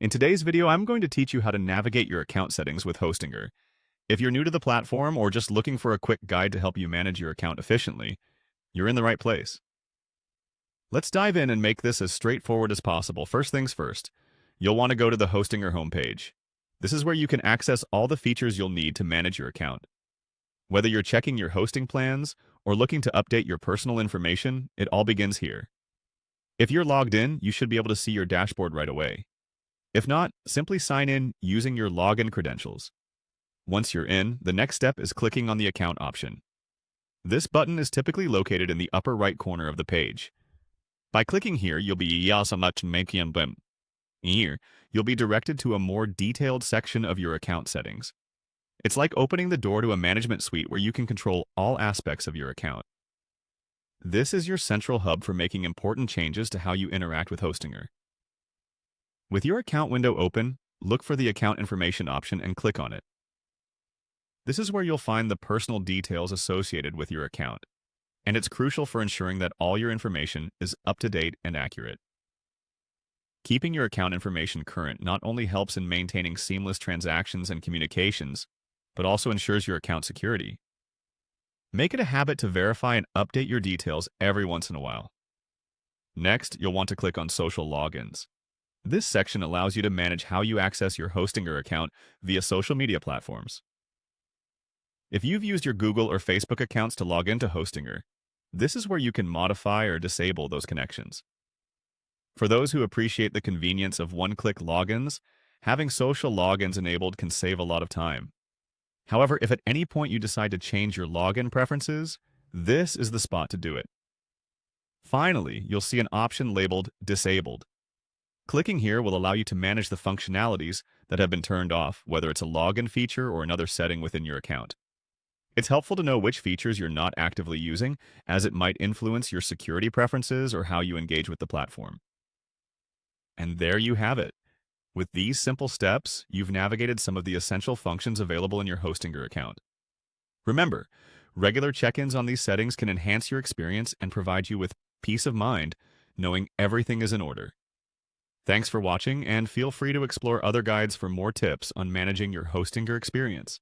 In today's video, I'm going to teach you how to navigate your account settings with Hostinger. If you're new to the platform or just looking for a quick guide to help you manage your account efficiently, you're in the right place. Let's dive in and make this as straightforward as possible. First things first, you'll want to go to the Hostinger homepage. This is where you can access all the features you'll need to manage your account. Whether you're checking your hosting plans or looking to update your personal information, it all begins here. If you're logged in, you should be able to see your dashboard right away. If not, simply sign in using your login credentials. Once you're in, the next step is clicking on the account option. This button is typically located in the upper right corner of the page. By clicking here, you'll be directed to a more detailed section of your account settings. It's like opening the door to a management suite where you can control all aspects of your account. This is your central hub for making important changes to how you interact with Hostinger. With your account window open, look for the account information option and click on it. This is where you'll find the personal details associated with your account, and it's crucial for ensuring that all your information is up to date and accurate. Keeping your account information current not only helps in maintaining seamless transactions and communications, but also ensures your account security. Make it a habit to verify and update your details every once in a while. Next, you'll want to click on Social Logins. This section allows you to manage how you access your Hostinger account via social media platforms. If you've used your Google or Facebook accounts to log into Hostinger, this is where you can modify or disable those connections. For those who appreciate the convenience of one-click logins, having social logins enabled can save a lot of time. However, if at any point you decide to change your login preferences, this is the spot to do it. Finally, you'll see an option labeled Disabled. Clicking here will allow you to manage the functionalities that have been turned off, whether it's a login feature or another setting within your account. It's helpful to know which features you're not actively using, as it might influence your security preferences or how you engage with the platform. And there you have it. With these simple steps, you've navigated some of the essential functions available in your Hostinger account. Remember, regular check-ins on these settings can enhance your experience and provide you with peace of mind, knowing everything is in order. Thanks for watching, and feel free to explore other guides for more tips on managing your Hostinger experience.